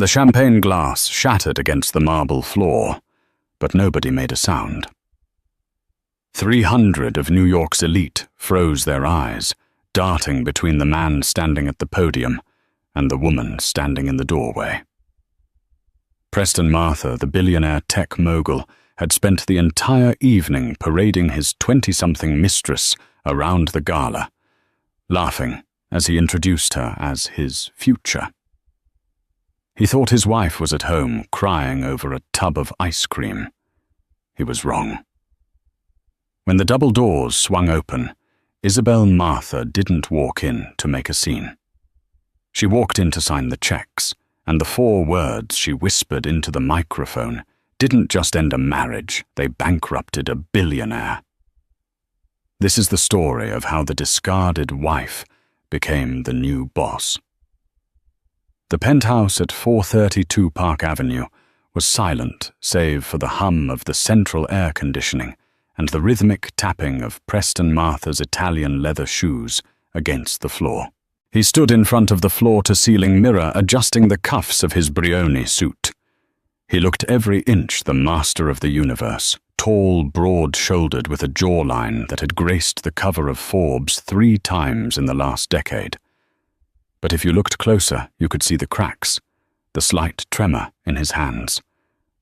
The champagne glass shattered against the marble floor, but nobody made a sound. 300 of New York's elite froze their eyes, darting between the man standing at the podium and the woman standing in the doorway. Preston Martha, the billionaire tech mogul, had spent the entire evening parading his 20-something mistress around the gala, laughing as he introduced her as his future. He thought his wife was at home crying over a tub of ice cream. He was wrong. When the double doors swung open, Isabel Martha didn't walk in to make a scene. She walked in to sign the checks, and the 4 words she whispered into the microphone didn't just end a marriage, they bankrupted a billionaire. This is the story of how the discarded wife became the new boss. The penthouse at 432 Park Avenue was silent save for the hum of the central air conditioning and the rhythmic tapping of Preston Martha's Italian leather shoes against the floor. He stood in front of the floor-to-ceiling mirror adjusting the cuffs of his Brioni suit. He looked every inch the master of the universe, tall, broad-shouldered with a jawline that had graced the cover of Forbes 3 times in the last decade. But if you looked closer, you could see the cracks, the slight tremor in his hands,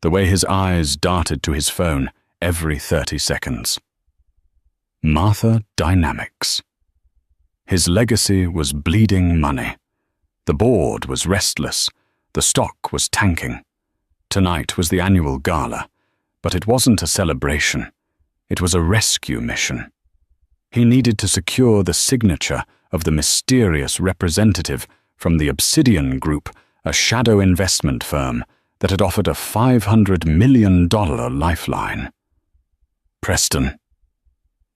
the way his eyes darted to his phone every 30 seconds. Martha Dynamics. His legacy was bleeding money. The board was restless. The stock was tanking. Tonight was the annual gala, but it wasn't a celebration. It was a rescue mission. He needed to secure the signature of the mysterious representative from the Obsidian Group, a shadow investment firm that had offered a $500 million lifeline. Preston.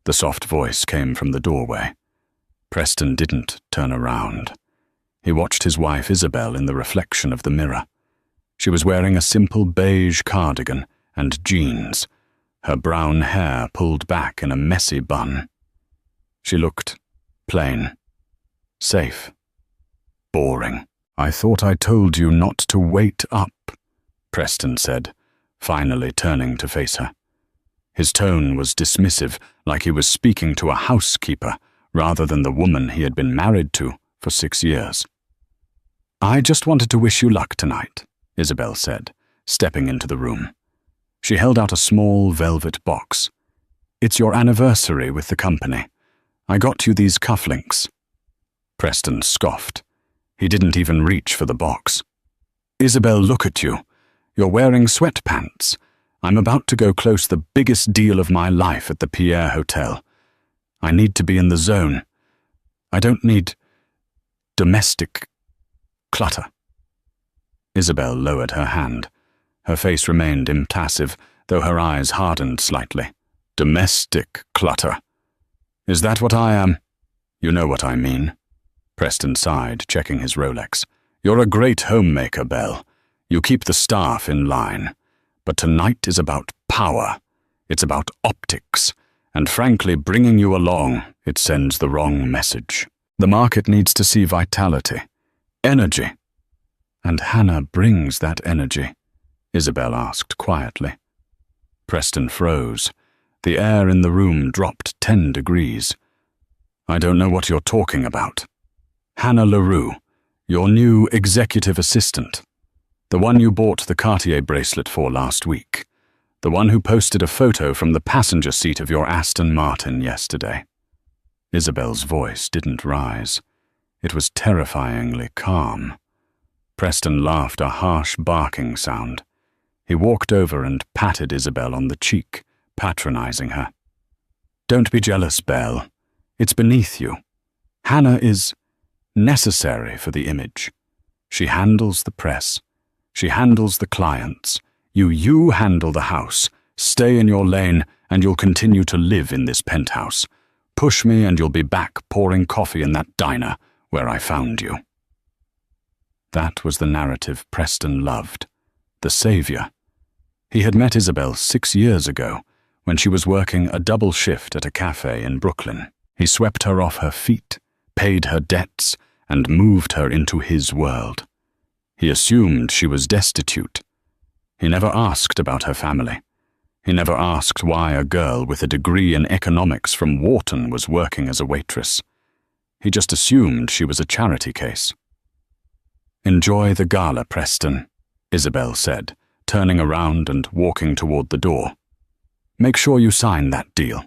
The soft voice came from the doorway. Preston didn't turn around. He watched his wife Isabel in the reflection of the mirror. She was wearing a simple beige cardigan and jeans, her brown hair pulled back in a messy bun. She looked plain, safe, boring. "I thought I told you not to wait up," Preston said, finally turning to face her. His tone was dismissive, like he was speaking to a housekeeper rather than the woman he had been married to for 6 years. "I just wanted to wish you luck tonight," Isabel said, stepping into the room. She held out a small velvet box. "It's your anniversary with the company. I got you these cufflinks." Preston scoffed. He didn't even reach for the box. "Isabel, look at you. You're wearing sweatpants. I'm about to go close the biggest deal of my life at the Pierre Hotel. I need to be in the zone. I don't need domestic clutter." Isabel lowered her hand. Her face remained impassive, though her eyes hardened slightly. "Domestic clutter. Is that what I am?" "You know what I mean." Preston sighed, checking his Rolex. "You're a great homemaker, Belle. You keep the staff in line. But tonight is about power. It's about optics. And frankly, bringing you along, it sends the wrong message. The market needs to see vitality, energy." "And Hannah brings that energy?" Isabel asked quietly. Preston froze. The air in the room dropped 10 degrees. "I don't know what you're talking about." "Hannah LaRue, your new executive assistant. The one you bought the Cartier bracelet for last week. The one who posted a photo from the passenger seat of your Aston Martin yesterday." Isabel's voice didn't rise. It was terrifyingly calm. Preston laughed a harsh barking sound. He walked over and patted Isabel on the cheek, patronizing her. "Don't be jealous, Belle. It's beneath you. Hannah is necessary for the image. She handles the press. She handles the clients. You handle the house. Stay in your lane, and you'll continue to live in this penthouse. Push me, and you'll be back pouring coffee in that diner where I found you." That was the narrative Preston loved. The savior. He had met Isabel 6 years ago, when she was working a double shift at a cafe in Brooklyn. He swept her off her feet, paid her debts, and moved her into his world. He assumed she was destitute. He never asked about her family. He never asked why a girl with a degree in economics from Wharton was working as a waitress. He just assumed she was a charity case. "Enjoy the gala, Preston," Isabel said, turning around and walking toward the door. "Make sure you sign that deal.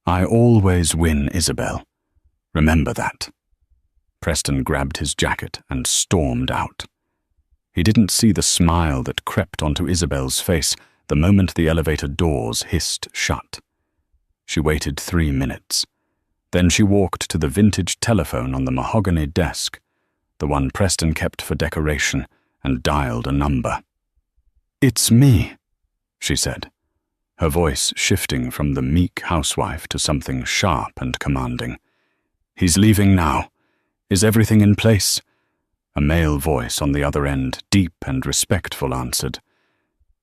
I always win, Isabel. Remember that." Preston grabbed his jacket and stormed out. He didn't see the smile that crept onto Isabel's face the moment the elevator doors hissed shut. She waited 3 minutes. Then she walked to the vintage telephone on the mahogany desk, the one Preston kept for decoration, and dialed a number. "It's me," she said, her voice shifting from the meek housewife to something sharp and commanding. "He's leaving now. Is everything in place?" A male voice on the other end, deep and respectful, answered.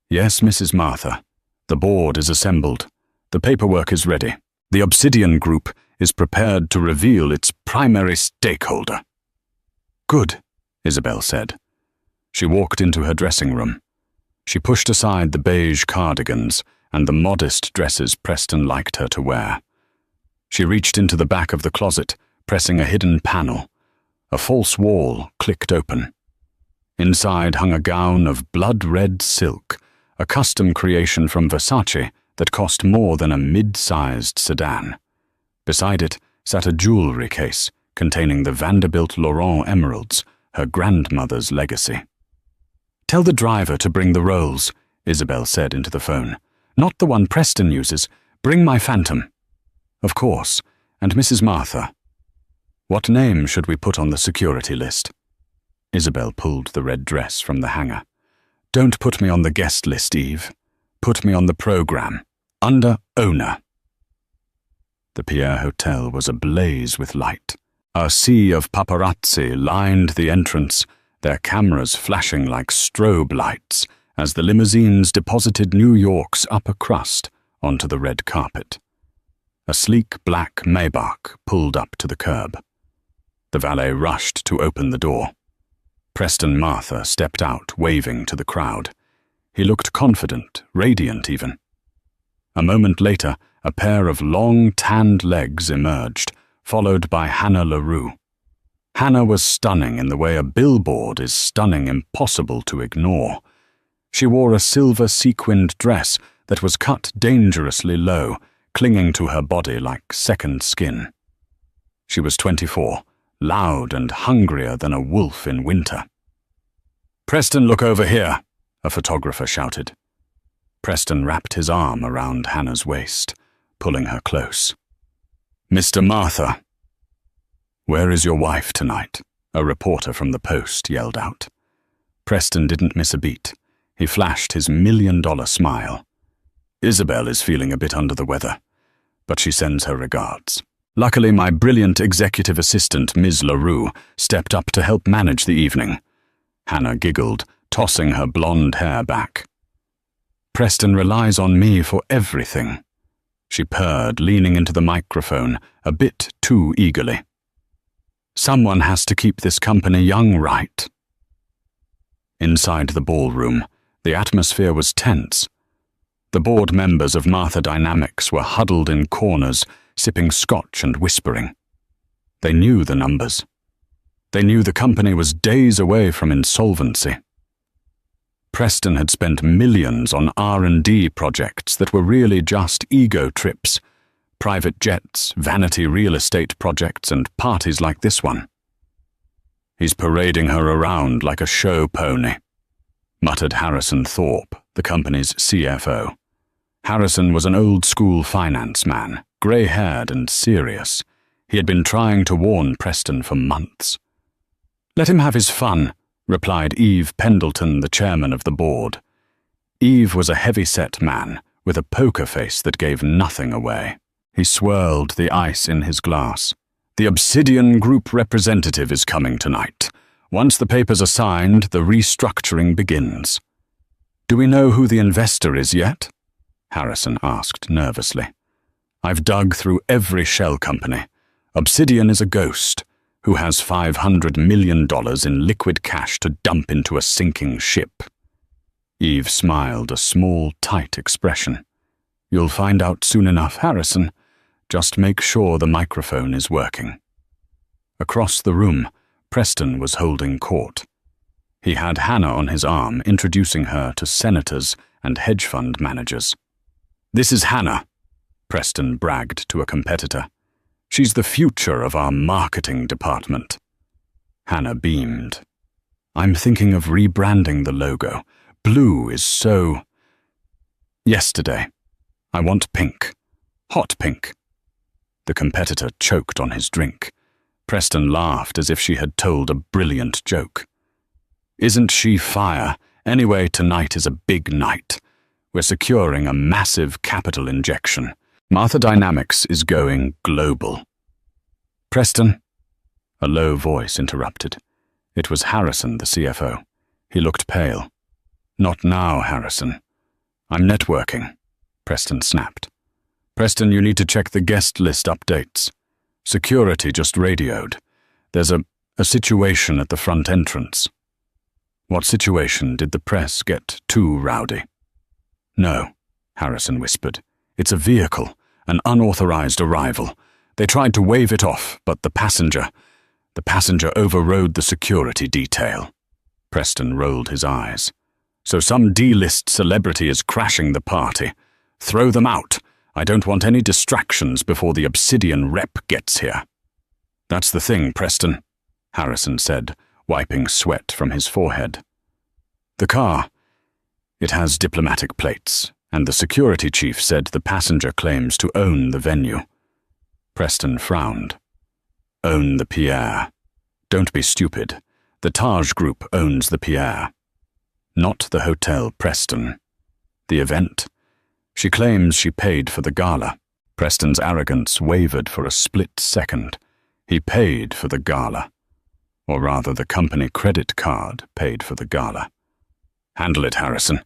"Yes, Mrs. Martha. The board is assembled. The paperwork is ready. The Obsidian Group is prepared to reveal its primary stakeholder." "Good," Isabel said. She walked into her dressing room. She pushed aside the beige cardigans and the modest dresses Preston liked her to wear. She reached into the back of the closet, pressing a hidden panel. A false wall clicked open. Inside hung a gown of blood-red silk, a custom creation from Versace that cost more than a mid-sized sedan. Beside it sat a jewelry case containing the Vanderbilt Laurent emeralds, her grandmother's legacy. "Tell the driver to bring the rolls," Isabel said into the phone. "Not the one Preston uses. Bring my Phantom." "Of course. And Mrs. Martha. What name should we put on the security list?" Isabel pulled the red dress from the hanger. "Don't put me on the guest list, Eve. Put me on the program, under owner." The Pierre Hotel was ablaze with light. A sea of paparazzi lined the entrance, their cameras flashing like strobe lights as the limousines deposited New York's upper crust onto the red carpet. A sleek black Maybach pulled up to the curb. The valet rushed to open the door. Preston Martha stepped out, waving to the crowd. He looked confident, radiant even. A moment later, a pair of long, tanned legs emerged, followed by Hannah LaRue. Hannah was stunning in the way a billboard is stunning, impossible to ignore. She wore a silver sequined dress that was cut dangerously low, clinging to her body like second skin. She was 24, loud and hungrier than a wolf in winter. "Preston, look over here," a photographer shouted. Preston wrapped his arm around Hannah's waist, pulling her close. "Mr. Martha." "Where is your wife tonight?" a reporter from the Post yelled out. Preston didn't miss a beat. He flashed his $1,000,000 smile. "Isabel is feeling a bit under the weather, but she sends her regards. Luckily, my brilliant executive assistant, Ms. LaRue, stepped up to help manage the evening." Hannah giggled, tossing her blonde hair back. "Preston relies on me for everything," she purred, leaning into the microphone a bit too eagerly. "Someone has to keep this company young, right?" Inside the ballroom, the atmosphere was tense. The board members of Martha Dynamics were huddled in corners, sipping scotch and whispering. They knew the numbers. They knew the company was days away from insolvency. Preston had spent millions on R&D projects that were really just ego trips, private jets, vanity real estate projects, and parties like this one. "He's parading her around like a show pony," muttered Harrison Thorpe, the company's CFO. Harrison was an old-school finance man, grey-haired and serious. He had been trying to warn Preston for months. "Let him have his fun," replied Eve Pendleton, the chairman of the board. Eve was a heavy-set man with a poker face that gave nothing away. He swirled the ice in his glass. "The Obsidian Group representative is coming tonight. Once the papers are signed, the restructuring begins." "Do we know who the investor is yet?" Harrison asked nervously. "I've dug through every shell company. Obsidian is a ghost. who has $500 million in liquid cash to dump into a sinking ship. Eve smiled, a small, tight expression. You'll find out soon enough, Harrison. Just make sure the microphone is working. Across the room, Preston was holding court. He had Hannah on his arm, introducing her to senators and hedge fund managers. This is Hannah, Preston bragged to a competitor. She's the future of our marketing department. Hannah beamed. I'm thinking of rebranding the logo. Blue is so... Yesterday. I want pink. Hot pink. The competitor choked on his drink. Preston laughed as if she had told a brilliant joke. Isn't she fire? Anyway, tonight is a big night. We're securing a massive capital injection. Martha Dynamics is going global. Preston? A low voice interrupted. It was Harrison, the CFO. He looked pale. Not now, Harrison. I'm networking, Preston snapped. Preston, you need to check the guest list updates. Security just radioed. There's a situation at the front entrance. What situation? Did the press get too rowdy? No, Harrison whispered. It's a vehicle, an unauthorized arrival. They tried to wave it off, but the passenger overrode the security detail. Preston rolled his eyes. So some D-list celebrity is crashing the party. Throw them out. I don't want any distractions before the Obsidian rep gets here. That's the thing, Preston, Harrison said, wiping sweat from his forehead. The car, it has diplomatic plates, and the security chief said the passenger claims to own the venue. Preston frowned. Own the Pierre. Don't be stupid. The Taj Group owns the Pierre. Not the Hotel Preston. The event. She claims she paid for the gala. Preston's arrogance wavered for a split second. He paid for the gala. Or rather, the company credit card paid for the gala. Handle it, Harrison.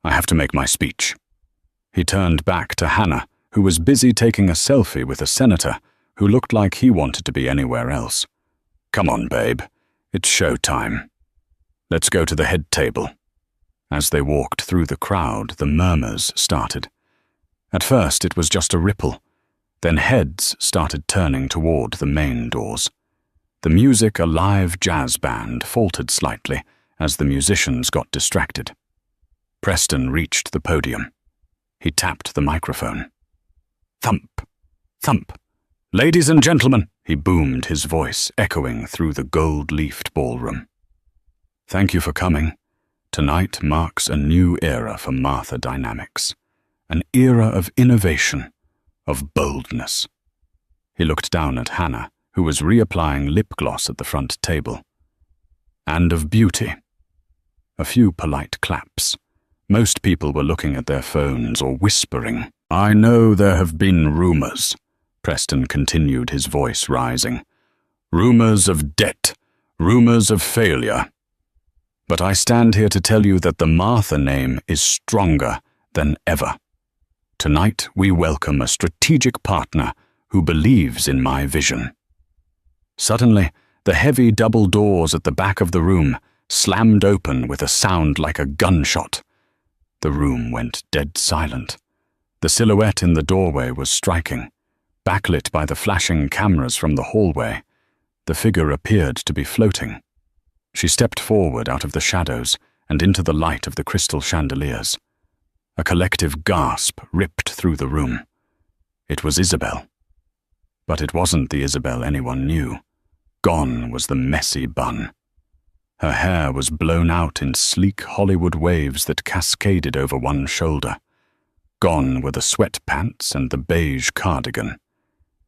I have to make my speech. He turned back to Hannah, who was busy taking a selfie with a senator who looked like he wanted to be anywhere else. Come on, babe. It's show time. Let's go to the head table. As they walked through the crowd, the murmurs started. At first, it was just a ripple. Then heads started turning toward the main doors. The music, a live jazz band, faltered slightly as the musicians got distracted. Preston reached the podium. He tapped the microphone. Thump, thump. Ladies and gentlemen, he boomed, his voice echoing through the gold-leafed ballroom. Thank you for coming. Tonight marks a new era for Martha Dynamics. An era of innovation, of boldness. He looked down at Hannah, who was reapplying lip gloss at the front table. And of beauty. A few polite claps. Most people were looking at their phones or whispering. I know there have been rumors, Preston continued, his voice rising. Rumors of debt, rumors of failure. But I stand here to tell you that the Martha name is stronger than ever. Tonight we welcome a strategic partner who believes in my vision. Suddenly, the heavy double doors at the back of the room slammed open with a sound like a gunshot. The room went dead silent. The silhouette in the doorway was striking. Backlit by the flashing cameras from the hallway, the figure appeared to be floating. She stepped forward out of the shadows and into the light of the crystal chandeliers. A collective gasp ripped through the room. It was Isabel. But it wasn't the Isabel anyone knew. Gone was the messy bun. Her hair was blown out in sleek Hollywood waves that cascaded over one shoulder. Gone were the sweatpants and the beige cardigan.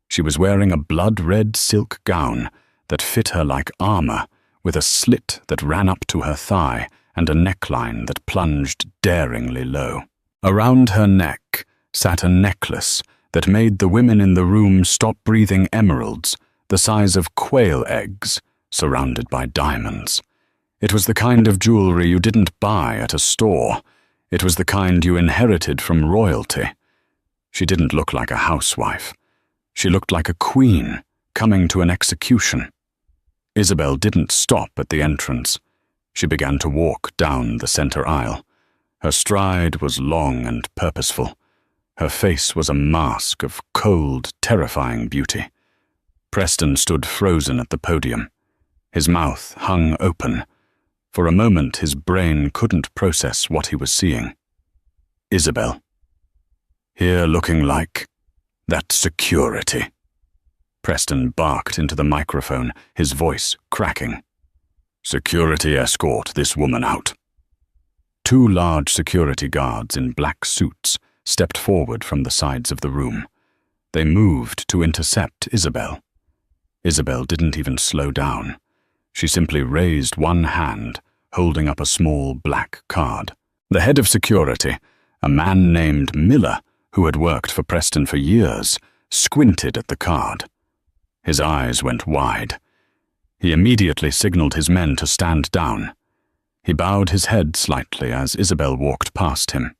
She was wearing a blood-red silk gown that fit her like armor, with a slit that ran up to her thigh and a neckline that plunged daringly low. Around her neck sat a necklace that made the women in the room stop breathing emeralds, the size of quail eggs, surrounded by diamonds. It was the kind of jewelry you didn't buy at a store. It was the kind you inherited from royalty. She didn't look like a housewife. She looked like a queen coming to an execution. Isabel didn't stop at the entrance. She began to walk down the center aisle. Her stride was long and purposeful. Her face was a mask of cold, terrifying beauty. Preston stood frozen at the podium. His mouth hung open. For a moment, his brain couldn't process what he was seeing. Isabel. Here looking like that security. Preston barked into the microphone, his voice cracking. Security escort this woman out. 2 large security guards in black suits stepped forward from the sides of the room. They moved to intercept Isabel. Isabel didn't even slow down. She simply raised one hand, holding up a small black card. The head of security, a man named Miller, who had worked for Preston for years, squinted at the card. His eyes went wide. He immediately signaled his men to stand down. He bowed his head slightly as Isabel walked past him.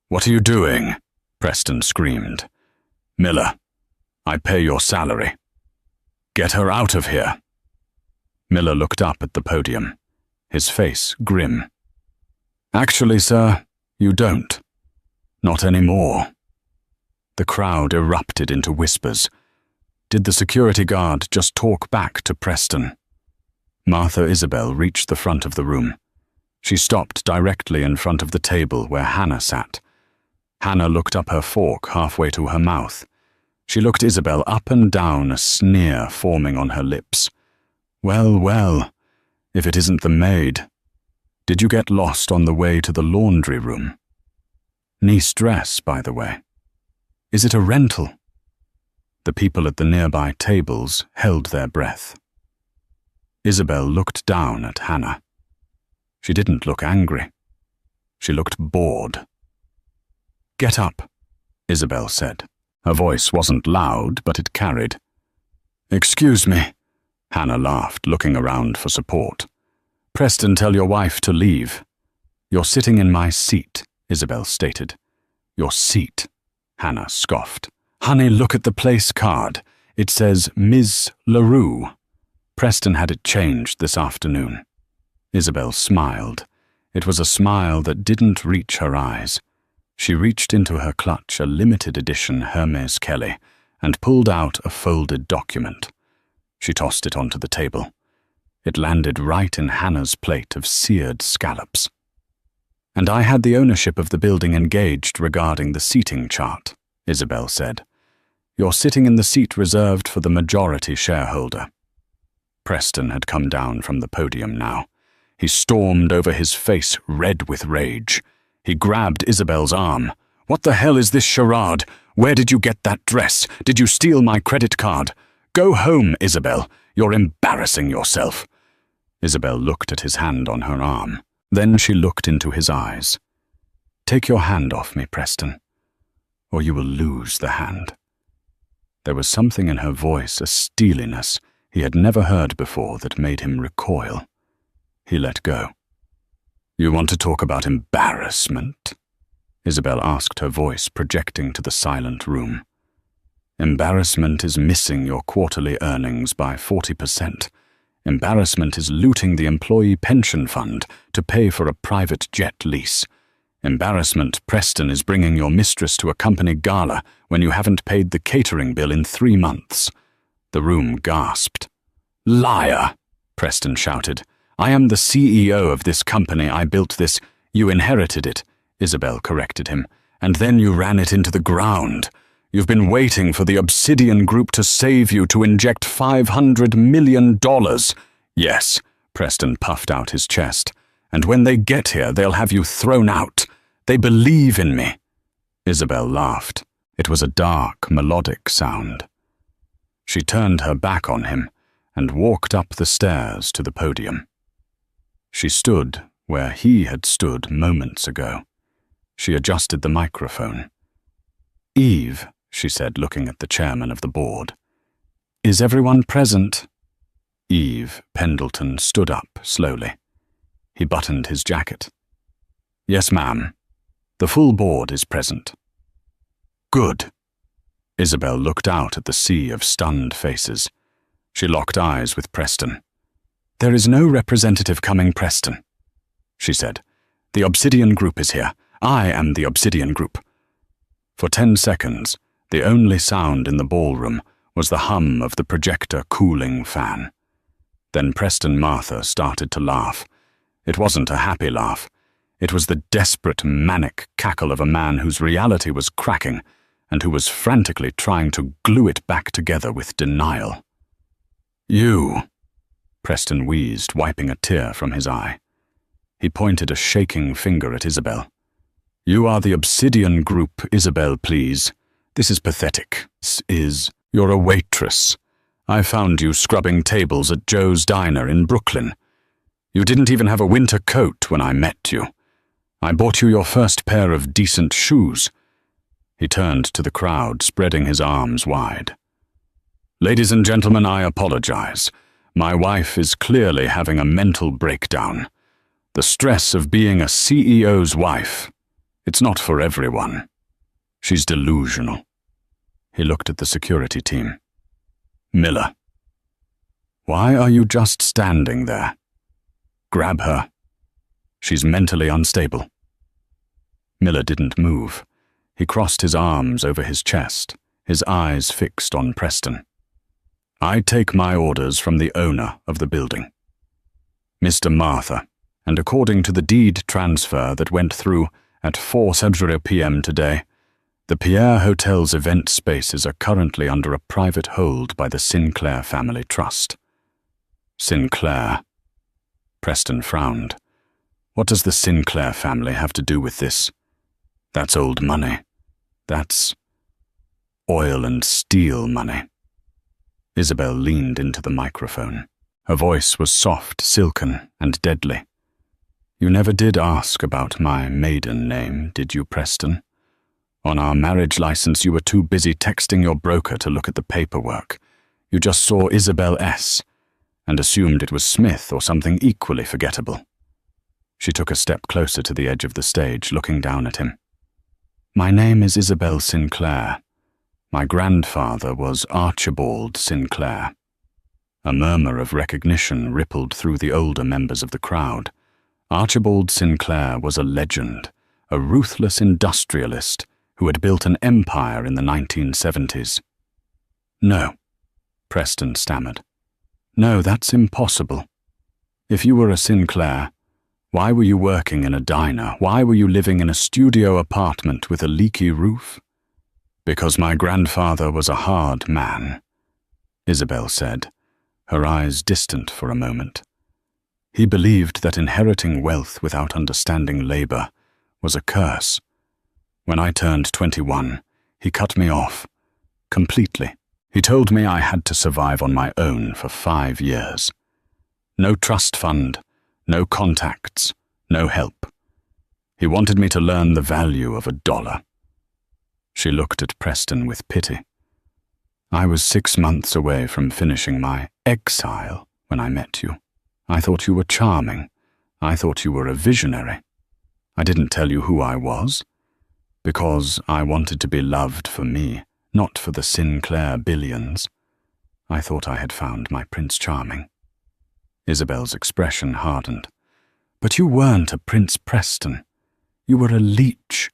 "What are you doing?" Preston screamed. "Miller, I pay your salary. Get her out of here." Miller looked up at the podium, his face grim. "Actually, sir, you don't. Not anymore." The crowd erupted into whispers. Did the security guard just talk back to Preston? Martha Isabel reached the front of the room. She stopped directly in front of the table where Hannah sat. Hannah looked up her fork halfway to her mouth. She looked Isabel up and down, a sneer forming on her lips. "Well, well, if it isn't the maid. Did you get lost on the way to the laundry room? Nice dress, by the way. Is it a rental?" The people at the nearby tables held their breath. Isabel looked down at Hannah. She didn't look angry. She looked bored. "Get up," Isabel said. Her voice wasn't loud, but it carried. "Excuse me," Hannah laughed, looking around for support. "Preston, tell your wife to leave." "You're sitting in my seat," Isabel stated. "Your seat," Hannah scoffed. "Honey, look at the place card. It says Ms. LaRue. Preston had it changed this afternoon." Isabel smiled. It was a smile that didn't reach her eyes. She reached into her clutch a limited edition Hermes Kelly and pulled out a folded document. She tossed it onto the table. It landed right in Hannah's plate of seared scallops. "And I had the ownership of the building engaged regarding the seating chart," Isabel said. "You're sitting in the seat reserved for the majority shareholder." Preston had come down from the podium now. He stormed over, his face red with rage. He grabbed Isabel's arm. "What the hell is this charade? Where did you get that dress? Did you steal my credit card? Go home, Isabel. You're embarrassing yourself." Isabel looked at his hand on her arm. Then she looked into his eyes. "Take your hand off me, Preston, or you will lose the hand." There was something in her voice, a steeliness he had never heard before, that made him recoil. He let go. "You want to talk about embarrassment?" Isabel asked, her voice projecting to the silent room. "Embarrassment is missing your quarterly earnings by 40%. Embarrassment is looting the employee pension fund to pay for a private jet lease. Embarrassment, Preston, is bringing your mistress to a company gala when you haven't paid the catering bill in 3 months. The room gasped. "Liar!" Preston shouted. "I am the CEO of this company. I built this." "You inherited it," Isabel corrected him, "and then you ran it into the ground. You've been waiting for the Obsidian Group to save you, to inject $500 million. Yes, Preston puffed out his chest. "And when they get here, they'll have you thrown out. They believe in me." Isabel laughed. It was a dark, melodic sound. She turned her back on him and walked up the stairs to the podium. She stood where he had stood moments ago. She adjusted the microphone. "Eve," she said, looking at the chairman of the board. "Is everyone present?" Eve Pendleton stood up slowly. He buttoned his jacket. "Yes, ma'am. The full board is present." "Good." Isabel looked out at the sea of stunned faces. She locked eyes with Preston. "There is no representative coming, Preston," she said. "The Obsidian Group is here. I am the Obsidian Group." For 10 seconds, the only sound in the ballroom was the hum of the projector cooling fan. Then Preston Martha started to laugh. It wasn't a happy laugh. It was the desperate, manic cackle of a man whose reality was cracking and who was frantically trying to glue it back together with denial. "You," Preston wheezed, wiping a tear from his eye. He pointed a shaking finger at Isabel. "You are the Obsidian Group, Isabel, please. This is pathetic. You're a waitress. I found you scrubbing tables at Joe's Diner in Brooklyn. You didn't even have a winter coat when I met you. I bought you your first pair of decent shoes." He turned to the crowd, spreading his arms wide. "Ladies and gentlemen, I apologize. My wife is clearly having a mental breakdown. The stress of being a CEO's wife, it's not for everyone. She's delusional." He looked at the security team. "Miller, why are you just standing there? Grab her. She's mentally unstable." Miller didn't move. He crossed his arms over his chest, his eyes fixed on Preston. "I take my orders from the owner of the building, Mr. Martha, and according to the deed transfer that went through at 4:00 p.m. today, the Pierre Hotel's event spaces are currently under a private hold by the Sinclair Family Trust." "Sinclair?" Preston frowned. "What does the Sinclair family have to do with this? That's old money. That's oil and steel money." Isabel leaned into the microphone. Her voice was soft, silken, and deadly. "You never did ask about my maiden name, did you, Preston? On our marriage license, you were too busy texting your broker to look at the paperwork. You just saw Isabel S. and assumed it was Smith or something equally forgettable." She took a step closer to the edge of the stage, looking down at him. "My name is Isabel Sinclair. My grandfather was Archibald Sinclair." A murmur of recognition rippled through the older members of the crowd. Archibald Sinclair was a legend, a ruthless industrialist who had built an empire in the 1970s. "No," Preston stammered. "No, that's impossible. If you were a Sinclair, why were you working in a diner? Why were you living in a studio apartment with a leaky roof?" "Because my grandfather was a hard man," Isabel said, her eyes distant for a moment. "He believed that inheriting wealth without understanding labor was a curse. When I turned 21, he cut me off, completely. He told me I had to survive on my own for 5 years. No trust fund, no contacts, no help. He wanted me to learn the value of $1. She looked at Preston with pity. "I was 6 months away from finishing my exile when I met you. I thought you were charming. I thought you were a visionary. I didn't tell you who I was, because I wanted to be loved for me, not for the Sinclair billions. I thought I had found my Prince Charming." Isabel's expression hardened. "But you weren't a Prince Preston. You were a leech.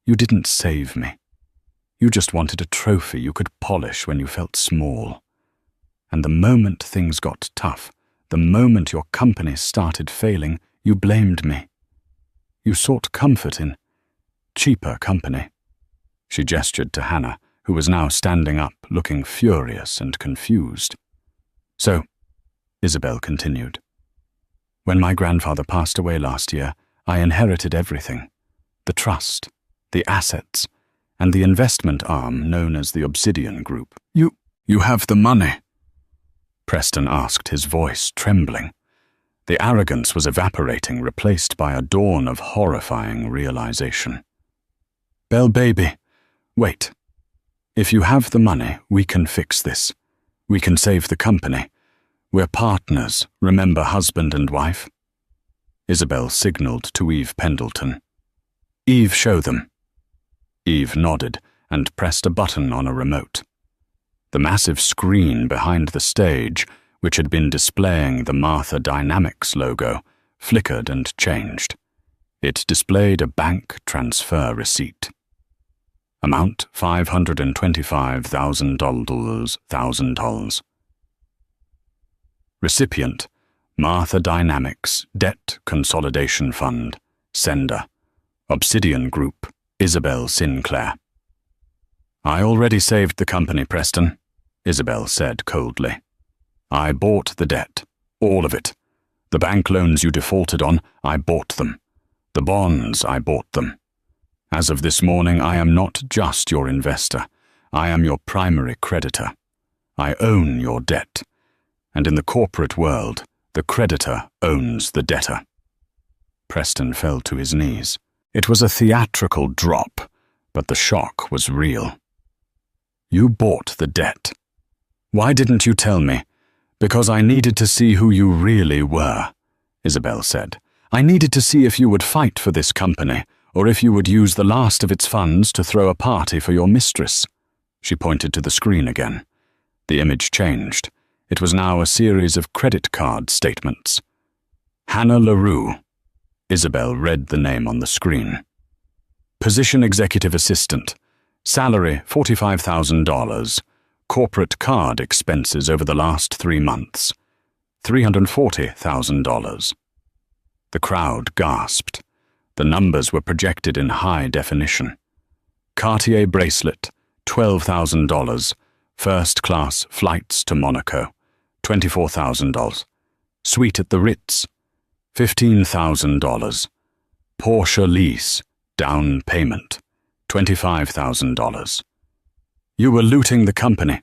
You didn't save me. You just wanted a trophy you could polish when you felt small. And the moment things got tough, the moment your company started failing, you blamed me. You sought comfort in cheaper company." She gestured to Hannah, who was now standing up, looking furious and confused. "So," Isabel continued, "when my grandfather passed away last year, I inherited everything. The trust, the assets, and the investment arm known as the Obsidian Group." You have the money?" Preston asked, his voice trembling. The arrogance was evaporating, replaced by a dawn of horrifying realization. "Belle baby, wait. If you have the money, we can fix this. We can save the company. We're partners, remember, husband and wife?" Isabel signaled to Eve Pendleton. "Eve, show them." Eve nodded and pressed a button on a remote. The massive screen behind the stage, which had been displaying the Martha Dynamics logo, flickered and changed. It displayed a bank transfer receipt. Amount $525,000. Recipient, Martha Dynamics Debt Consolidation Fund. Sender, Obsidian Group, Isabel Sinclair. I already saved the company, Preston, Isabel said coldly. I bought the debt, all of it. The bank loans you defaulted on, I bought them. The bonds, I bought them. As of this morning, I am not just your investor. I am your primary creditor. I own your debt. And in the corporate world, the creditor owns the debtor. Preston fell to his knees. It was a theatrical drop, but the shock was real. You bought the debt. Why didn't you tell me? Because I needed to see who you really were, Isabel said. I needed to see if you would fight for this company, or if you would use the last of its funds to throw a party for your mistress. She pointed to the screen again. The image changed. It was now a series of credit card statements. Hannah LaRue. Isabel read the name on the screen. Position Executive Assistant. Salary $45,000. Corporate card expenses over the last 3 months. $340,000. The crowd gasped. The numbers were projected in high definition. Cartier bracelet, $12,000. First-class flights to Monaco, $24,000. Suite at the Ritz, $15,000. Porsche lease, down payment, $25,000. You were looting the company,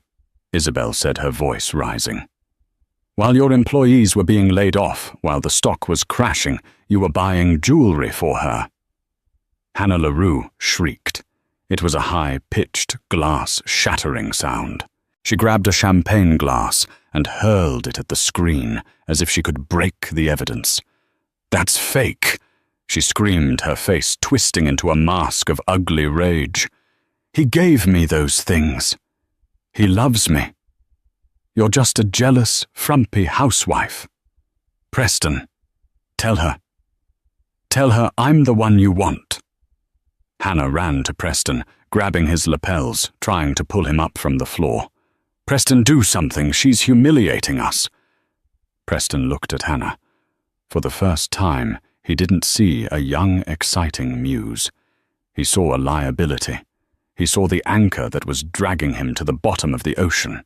Isabel said, her voice rising. While your employees were being laid off, while the stock was crashing, you were buying jewelry for her. Hannah LaRue shrieked. It was a high-pitched, glass-shattering sound. She grabbed a champagne glass and hurled it at the screen as if she could break the evidence. That's fake, she screamed, her face twisting into a mask of ugly rage. He gave me those things. He loves me. You're just a jealous, frumpy housewife. Preston, tell her. Tell her I'm the one you want. Hannah ran to Preston, grabbing his lapels, trying to pull him up from the floor. Preston, do something. She's humiliating us. Preston looked at Hannah. For the first time, he didn't see a young, exciting muse. He saw a liability. He saw the anchor that was dragging him to the bottom of the ocean.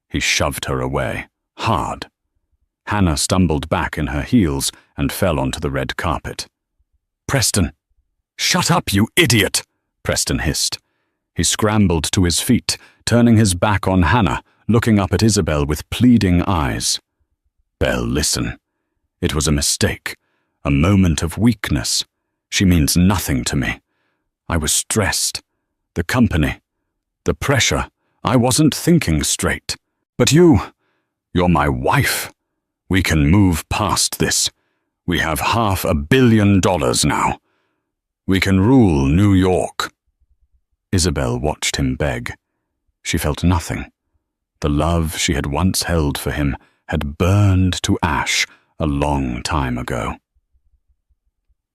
He shoved her away, hard. Hannah stumbled back in her heels and fell onto the red carpet. Preston! Shut up, you idiot! Preston hissed. He scrambled to his feet, turning his back on Hannah, looking up at Isabel with pleading eyes. Belle, listen. It was a mistake, a moment of weakness. She means nothing to me. I was stressed. The company, the pressure. I wasn't thinking straight. But you're my wife. We can move past this. We have $500 million now. We can rule New York. Isabel watched him beg. She felt nothing. The love she had once held for him had burned to ash a long time ago.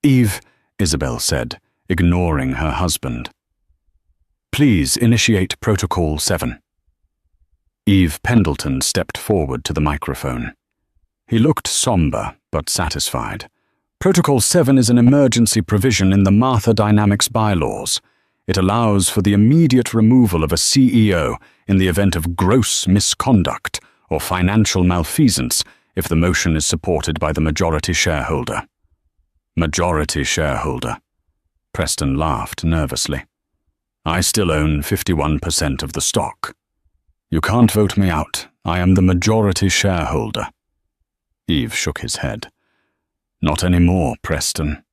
Eve, Isabel said, ignoring her husband. Please initiate Protocol 7. Eve Pendleton stepped forward to the microphone. He looked somber but satisfied. Protocol 7 is an emergency provision in the Martha Dynamics bylaws. It allows for the immediate removal of a CEO in the event of gross misconduct or financial malfeasance if the motion is supported by the majority shareholder. Majority shareholder. Preston laughed nervously. I still own 51% of the stock. You can't vote me out. I am the majority shareholder. Eve shook his head. Not anymore, Preston.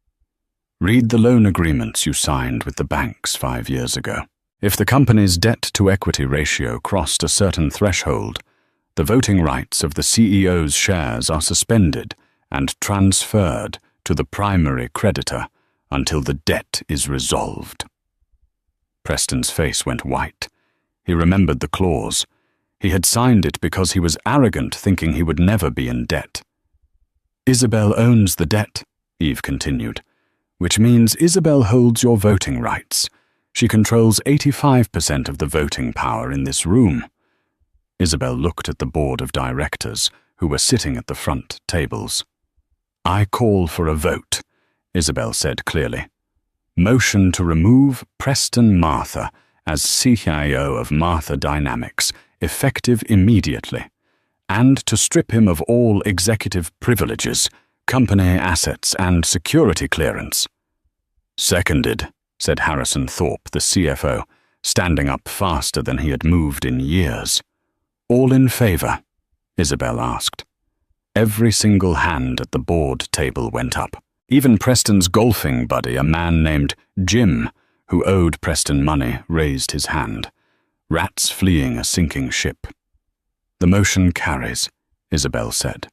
Read the loan agreements you signed with the banks 5 years ago. If the company's debt-to-equity ratio crossed a certain threshold, the voting rights of the CEO's shares are suspended and transferred to the primary creditor until the debt is resolved. Preston's face went white. He remembered the clause. He had signed it because he was arrogant, thinking he would never be in debt. "Isabel owns the debt," Eve continued, "which means Isabel holds your voting rights. She controls 85% of the voting power in this room." Isabel looked at the board of directors, who were sitting at the front tables. "I call for a vote," Isabel said clearly. "Motion to remove Preston Martha as CIO of Martha Dynamics, effective immediately, and to strip him of all executive privileges, company assets, and security clearance." "Seconded," said Harrison Thorpe, the CFO, standing up faster than he had moved in years. "All in favor?" Isabel asked. Every single hand at the board table went up. Even Preston's golfing buddy, a man named Jim, who owed Preston money, raised his hand. Rats fleeing a sinking ship. "The motion carries," Isabel said.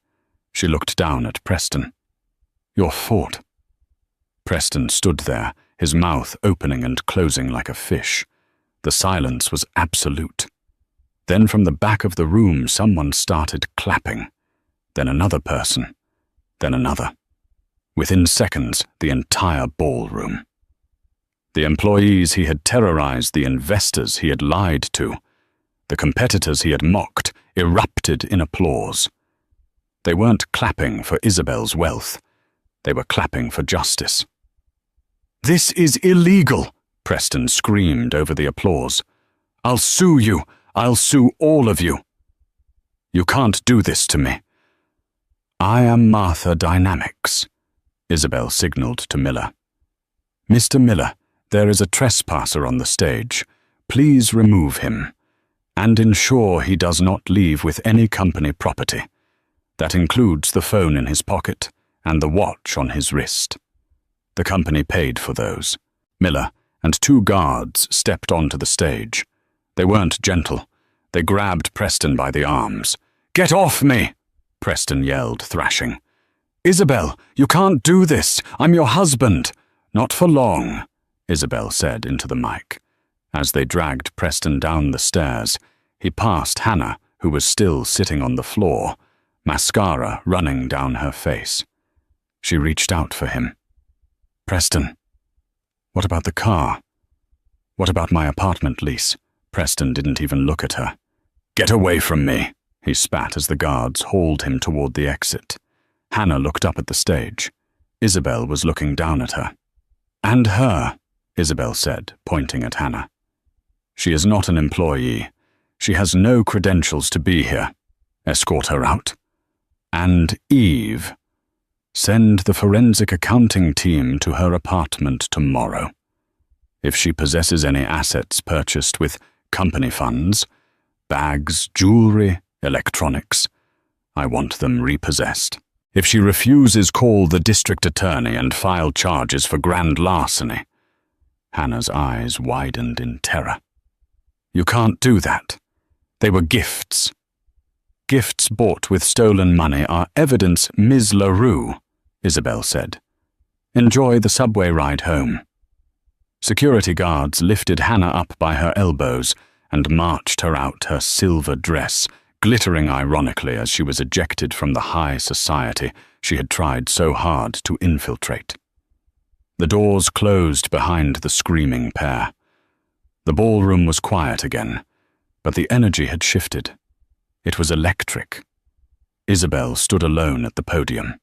She looked down at Preston. "You're fought." Preston stood there, his mouth opening and closing like a fish. The silence was absolute. Then from the back of the room someone started clapping. Then another person. Then another. Within seconds, the entire ballroom. The employees he had terrorized, the investors he had lied to, the competitors he had mocked, erupted in applause. They weren't clapping for Isabel's wealth. They were clapping for justice. "This is illegal," Preston screamed over the applause. "I'll sue you. I'll sue all of you." "You can't do this to me." "I am Martha Dynamics," Isabel signaled to Miller. "Mr. Miller, there is a trespasser on the stage. Please remove him, and ensure he does not leave with any company property. That includes the phone in his pocket and the watch on his wrist." The company paid for those. Miller and 2 guards stepped onto the stage. They weren't gentle. They grabbed Preston by the arms. "Get off me!" Preston yelled, thrashing. "Isabel, you can't do this. I'm your husband." "Not for long," Isabel said into the mic. As they dragged Preston down the stairs, he passed Hannah, who was still sitting on the floor, mascara running down her face. She reached out for him. "Preston, what about the car? What about my apartment lease?" Preston didn't even look at her. "Get away from me," he spat as the guards hauled him toward the exit. Hannah looked up at the stage. Isabel was looking down at her. "And her," Isabel said, pointing at Hannah. "She is not an employee. She has no credentials to be here. Escort her out. And Eve, send the forensic accounting team to her apartment tomorrow. If she possesses any assets purchased with company funds, bags, jewelry, electronics, I want them repossessed. If she refuses, call the district attorney and file charges for grand larceny." Hannah's eyes widened in terror. "You can't do that. They were gifts. Gifts bought with stolen money are evidence, Ms. LaRue," Isabel said. "Enjoy the subway ride home." Security guards lifted Hannah up by her elbows and marched her out, her silver dress glittering ironically as she was ejected from the high society she had tried so hard to infiltrate. The doors closed behind the screaming pair. The ballroom was quiet again, but the energy had shifted. It was electric. Isabel stood alone at the podium.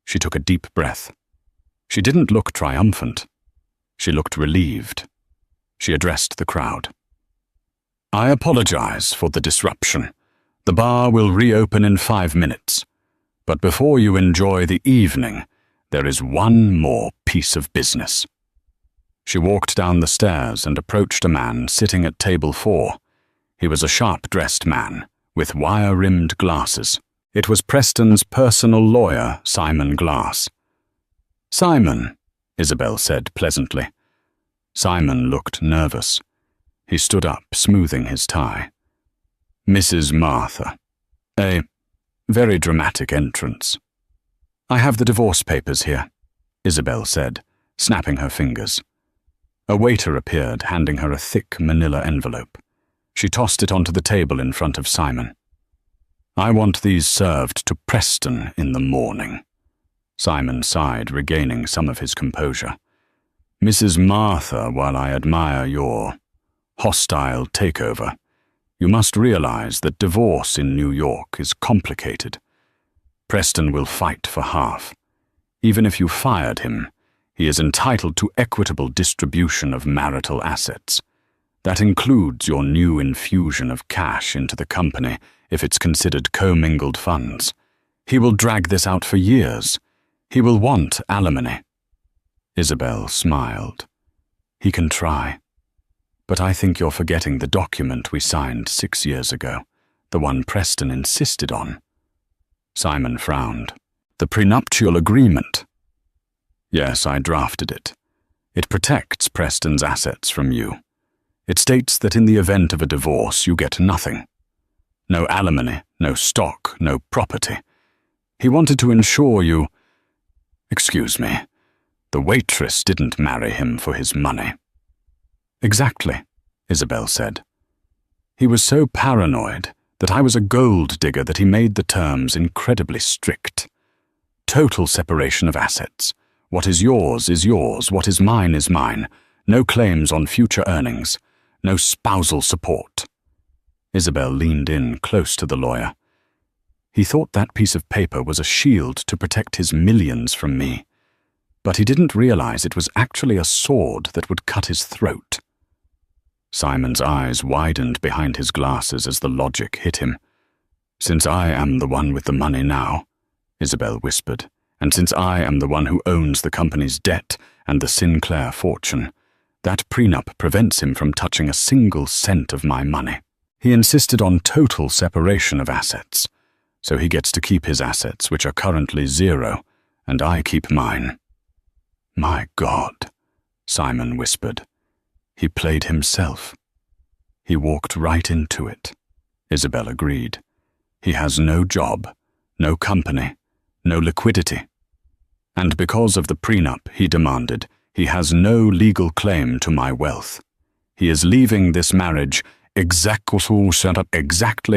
She took a deep breath. She didn't look triumphant. She looked relieved. She addressed the crowd. "I apologize for the disruption. The bar will reopen in 5 minutes. But before you enjoy the evening, there is one more piece of business." She walked down the stairs and approached a man sitting at table 4. He was a sharp-dressed man, with wire-rimmed glasses. It was Preston's personal lawyer, Simon Glass. "Simon," Isabel said pleasantly. Simon looked nervous. He stood up, smoothing his tie. "Mrs. Martha. A very dramatic entrance." "I have the divorce papers here," Isabel said, snapping her fingers. A waiter appeared, handing her a thick manila envelope. She tossed it onto the table in front of Simon. "I want these served to Preston in the morning." Simon sighed, regaining some of his composure. "Mrs. Martha, while I admire your hostile takeover, you must realize that divorce in New York is complicated. Preston will fight for half. Even if you fired him, he is entitled to equitable distribution of marital assets. That includes your new infusion of cash into the company if it's considered commingled funds. He will drag this out for years. He will want alimony." Isabel smiled. "He can try. But I think you're forgetting the document we signed 6 years ago, the one Preston insisted on." Simon frowned. "The prenuptial agreement." "Yes, I drafted it. It protects Preston's assets from you. It states that in the event of a divorce, you get nothing. No alimony, no stock, no property. He wanted to ensure you— Excuse me, the waitress didn't marry him for his money." "Exactly," Isabel said. "He was so paranoid that I was a gold digger that he made the terms incredibly strict. Total separation of assets. What is yours, what is mine. No claims on future earnings. No spousal support." Isabel leaned in close to the lawyer. "He thought that piece of paper was a shield to protect his millions from me. But he didn't realize it was actually a sword that would cut his throat." Simon's eyes widened behind his glasses as the logic hit him. "Since I am the one with the money now," Isabel whispered, "and since I am the one who owns the company's debt and the Sinclair fortune, that prenup prevents him from touching a single cent of my money. He insisted on total separation of assets, so he gets to keep his assets, which are currently 0, and I keep mine." "My God," Simon whispered. "He played himself." "He walked right into it," Isabel agreed. "He has no job, no company, no liquidity. And because of the prenup he demanded, he has no legal claim to my wealth. He is leaving this marriage exactly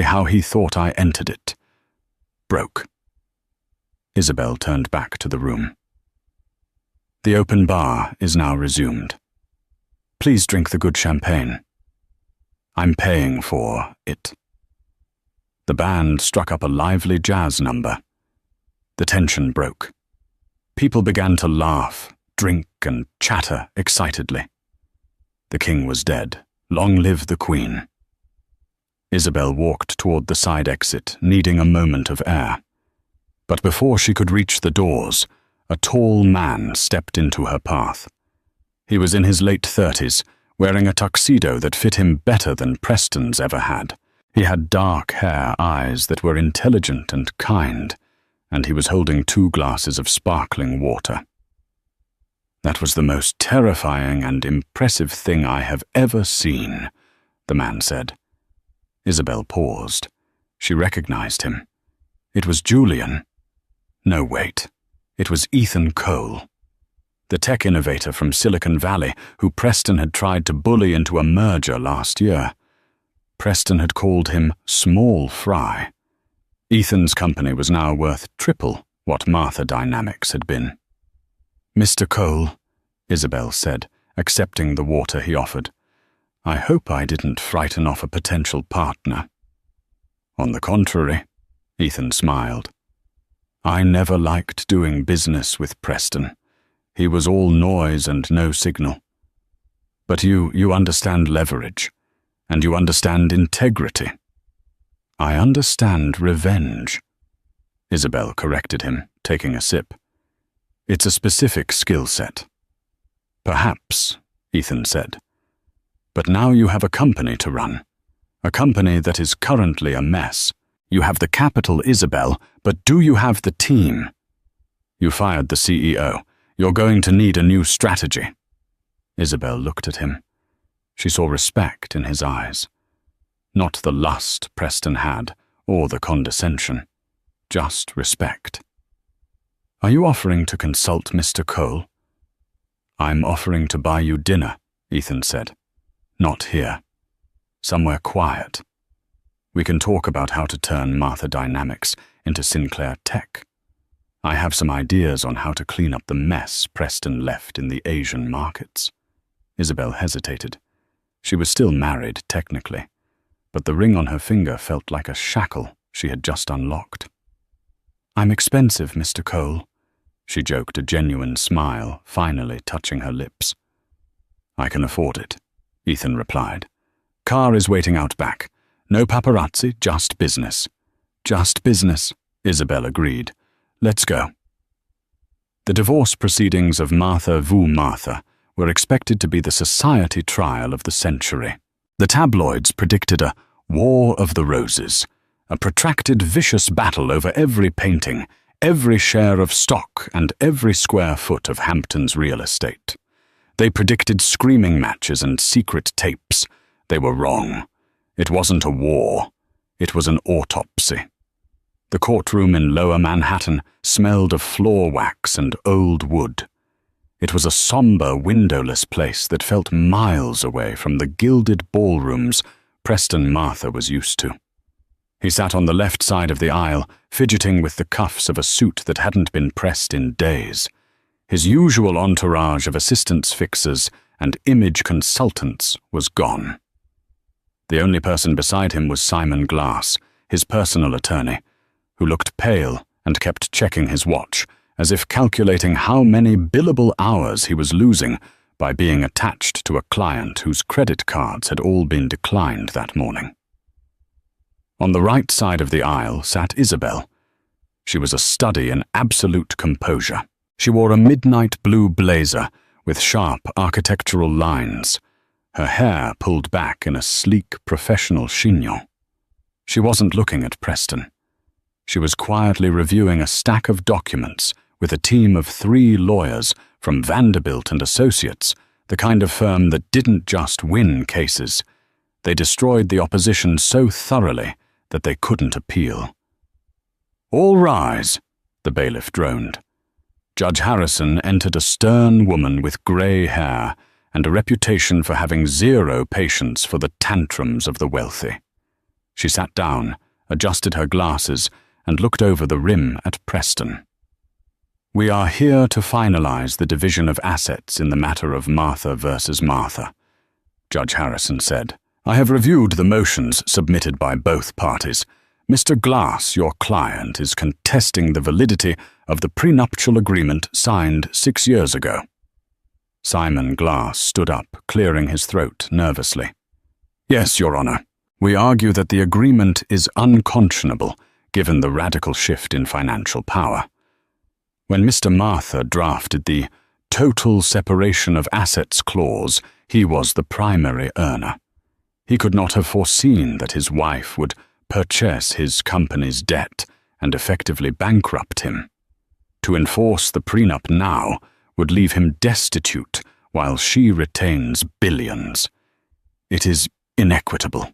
how he thought I entered it. Broke." Isabel turned back to the room. "The open bar is now resumed. Please drink the good champagne. I'm paying for it." The band struck up a lively jazz number. The tension broke. People began to laugh, drink, and chatter excitedly. The king was dead. Long live the queen. Isabel walked toward the side exit, needing a moment of air. But before she could reach the doors, a tall man stepped into her path. He was in his late 30s, wearing a tuxedo that fit him better than Preston's ever had. He had dark hair, eyes that were intelligent and kind, and he was holding 2 glasses of sparkling water. "That was the most terrifying and impressive thing I have ever seen," the man said. Isabel paused. She recognized him. It was Julian. No, wait. It was Ethan Cole, the tech innovator from Silicon Valley who Preston had tried to bully into a merger last year. Preston had called him Small Fry. Ethan's company was now worth triple what Martha Dynamics had been. "Mr. Cole," Isabel said, accepting the water he offered, "I hope I didn't frighten off a potential partner." "On the contrary," Ethan smiled. "I never liked doing business with Preston. He was all noise and no signal. But you understand leverage, and you understand integrity." "I understand revenge," Isabel corrected him, taking a sip. "It's a specific skill set." "Perhaps," Ethan said. "But now you have a company to run, a company that is currently a mess. You have the capital, Isabel, but do you have the team? You fired the CEO. You're going to need a new strategy." Isabel looked at him. She saw respect in his eyes. Not the lust Preston had, or the condescension. Just respect. "Are you offering to consult Mr. Cole?" "I'm offering to buy you dinner," Ethan said. "Not here." somewhere quiet. We can talk about how to turn Martha Dynamics into Sinclair Tech. I have some ideas on how to clean up the mess Preston left in the Asian markets." Isabel hesitated. She was still married, technically, but the ring on her finger felt like a shackle she had just unlocked. "I'm expensive, Mr. Cole," she joked, a genuine smile finally touching her lips. "I can afford it," Ethan replied. "Car is waiting out back. No paparazzi, just business." "Just business," Isabel agreed. "Let's go." The divorce proceedings of Martha v. Martha were expected to be the society trial of the century. The tabloids predicted a war of the roses, a protracted vicious battle over every painting, every share of stock, and every square foot of Hampton's real estate. They predicted screaming matches and secret tapes. They were wrong. It wasn't a war. It was an autopsy. The courtroom in Lower Manhattan smelled of floor wax and old wood. It was a somber, windowless place that felt miles away from the gilded ballrooms Preston Martha was used to. He sat on the left side of the aisle, fidgeting with the cuffs of a suit that hadn't been pressed in days. His usual entourage of assistants fixers and image consultants was gone. The only person beside him was Simon Glass, his personal attorney, who looked pale and kept checking his watch, as if calculating how many billable hours he was losing by being attached to a client whose credit cards had all been declined that morning. On the right side of the aisle sat Isabel. She was a study in absolute composure. She wore a midnight blue blazer with sharp architectural lines, her hair pulled back in a sleek professional chignon. She wasn't looking at Preston. She was quietly reviewing a stack of documents with a team of 3 lawyers from Vanderbilt and Associates, the kind of firm that didn't just win cases. They destroyed the opposition so thoroughly that they couldn't appeal. "All rise," the bailiff droned. Judge Harrison entered, a stern woman with grey hair and a reputation for having zero patience for the tantrums of the wealthy. She sat down, adjusted her glasses, and looked over the rim at Preston. "We are here to finalize the division of assets in the matter of Martha versus Martha," Judge Harrison said. "I have reviewed the motions submitted by both parties. Mr. Glass, your client, is contesting the validity of the prenuptial agreement signed 6 years ago." Simon Glass stood up, clearing his throat nervously. "Yes, Your Honor. We argue that the agreement is unconscionable, given the radical shift in financial power. When Mr. Martha drafted the total separation of assets clause, he was the primary earner. He could not have foreseen that his wife would purchase his company's debt and effectively bankrupt him. To enforce the prenup now would leave him destitute while she retains billions. It is inequitable."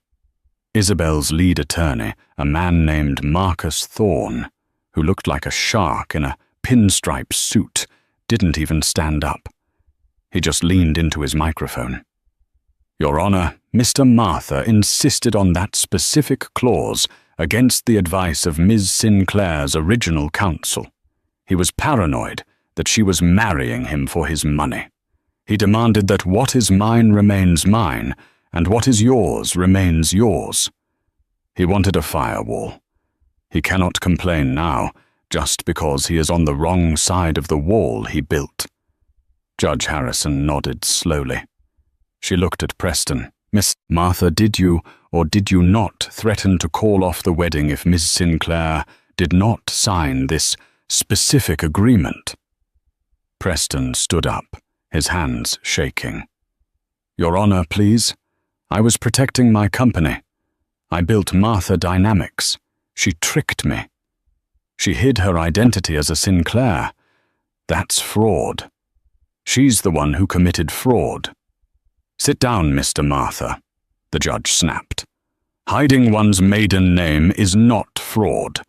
Isabel's lead attorney, a man named Marcus Thorne, who looked like a shark in a pinstripe suit, didn't even stand up. He just leaned into his microphone. "Your Honor, Mr. Martha insisted on that specific clause against the advice of Ms. Sinclair's original counsel. He was paranoid that she was marrying him for his money. He demanded that what is mine remains mine, and what is yours remains yours. He wanted a firewall. He cannot complain now, just because he is on the wrong side of the wall he built." Judge Harrison nodded slowly. She looked at Preston. "Miss Martha, did you or did you not threaten to call off the wedding if Miss Sinclair did not sign this specific agreement?" Preston stood up, his hands shaking. "Your Honor, please. I was protecting my company. I built Martha Dynamics. She tricked me. She hid her identity as a Sinclair. That's fraud. She's the one who committed fraud." "Sit down, Mr. Martha," the judge snapped. "Hiding one's maiden name is not fraud.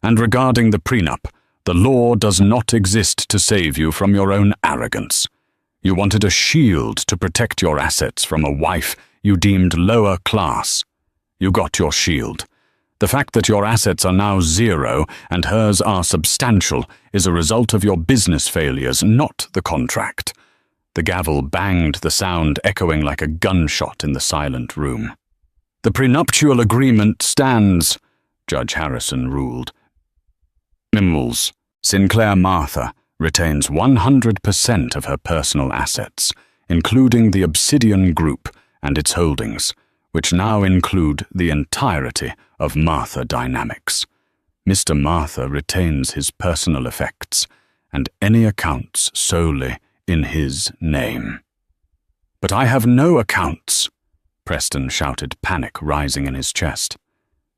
And regarding the prenup, the law does not exist to save you from your own arrogance. You wanted a shield to protect your assets from a wife you deemed lower class. You got your shield. The fact that your assets are now zero and hers are substantial is a result of your business failures, not the contract. The gavel banged, the sound echoing like a gunshot in the silent room. The prenuptial agreement stands, Judge Harrison ruled. Mimles, Sinclair Martha, retains 100% of her personal assets, including the Obsidian Group and its holdings, which now include the entirety of Martha Dynamics. Mr. Martha retains his personal effects and any accounts solely in his name. But I have no accounts, Preston shouted, panic rising in his chest.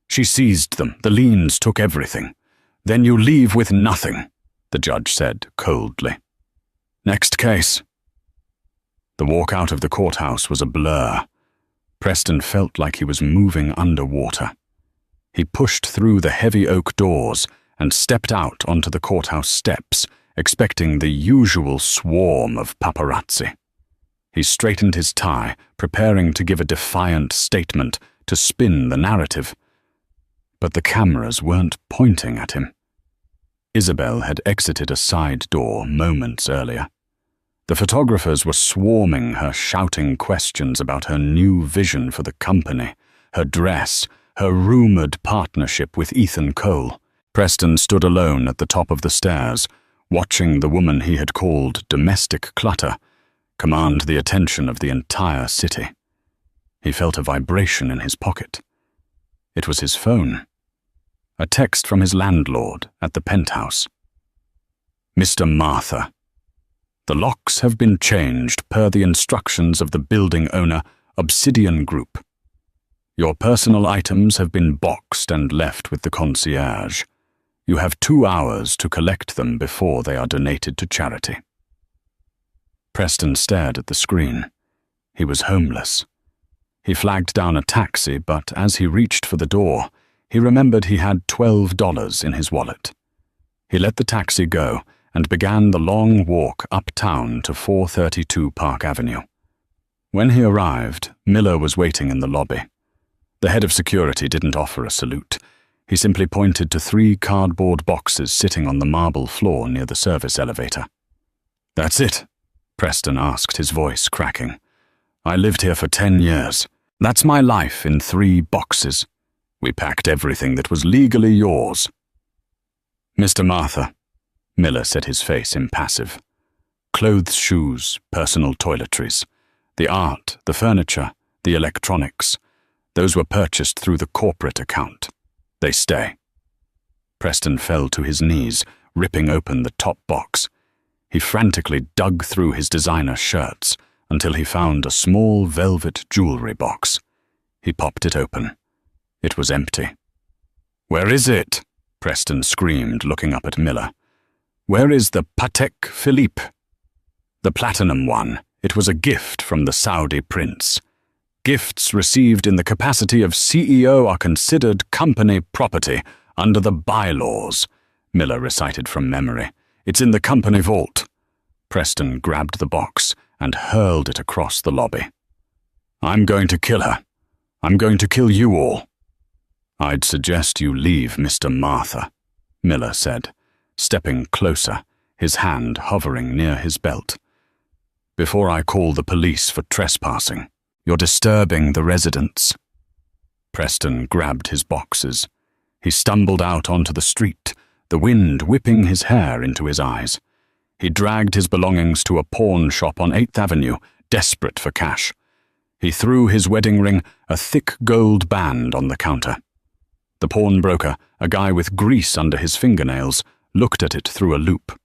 She seized them. The liens took everything. Then you leave with nothing, the judge said coldly. Next case. The walk out of the courthouse was a blur. Preston felt like he was moving underwater. He pushed through the heavy oak doors and stepped out onto the courthouse steps, expecting the usual swarm of paparazzi. He straightened his tie, preparing to give a defiant statement to spin the narrative. But the cameras weren't pointing at him. Isabel had exited a side door moments earlier. The photographers were swarming her, shouting questions about her new vision for the company, her dress, her rumored partnership with Ethan Cole. Preston stood alone at the top of the stairs, watching the woman he had called domestic clutter command the attention of the entire city. He felt a vibration in his pocket. It was his phone. A text from his landlord at the penthouse. Mr. Martha. The locks have been changed per the instructions of the building owner, Obsidian Group. Your personal items have been boxed and left with the concierge. You have 2 hours to collect them before they are donated to charity. Preston stared at the screen. He was homeless. He flagged down a taxi, but as he reached for the door, he remembered he had $12 in his wallet. He let the taxi go and began the long walk uptown to 432 Park Avenue. When he arrived, Miller was waiting in the lobby. The head of security didn't offer a salute. He simply pointed to 3 cardboard boxes sitting on the marble floor near the service elevator. "That's it?" Preston asked, his voice cracking. "I lived here for 10 years. That's my life in 3 boxes. We packed everything that was legally yours." "Mr. Martha," Miller said, his face impassive. "Clothes, shoes, personal toiletries. The art, the furniture, the electronics. Those were purchased through the corporate account. They stay." Preston fell to his knees, ripping open the top box. He frantically dug through his designer shirts until he found a small velvet jewelry box. He popped it open. It was empty. "Where is it?" Preston screamed, looking up at Miller. "Where is the Patek Philippe?" "The platinum one. It was a gift from the Saudi prince. Gifts received in the capacity of CEO are considered company property under the bylaws," Miller recited from memory. "It's in the company vault." Preston grabbed the box and hurled it across the lobby. "I'm going to kill her. I'm going to kill you all." "I'd suggest you leave, Mr. Martha," Miller said, stepping closer, his hand hovering near his belt. "Before I call the police for trespassing, you're disturbing the residents." Preston grabbed his boxes. He stumbled out onto the street, the wind whipping his hair into his eyes. He dragged his belongings to a pawn shop on 8th Avenue, desperate for cash. He threw his wedding ring, a thick gold band, on the counter. The pawnbroker, a guy with grease under his fingernails, looked at it through a loop.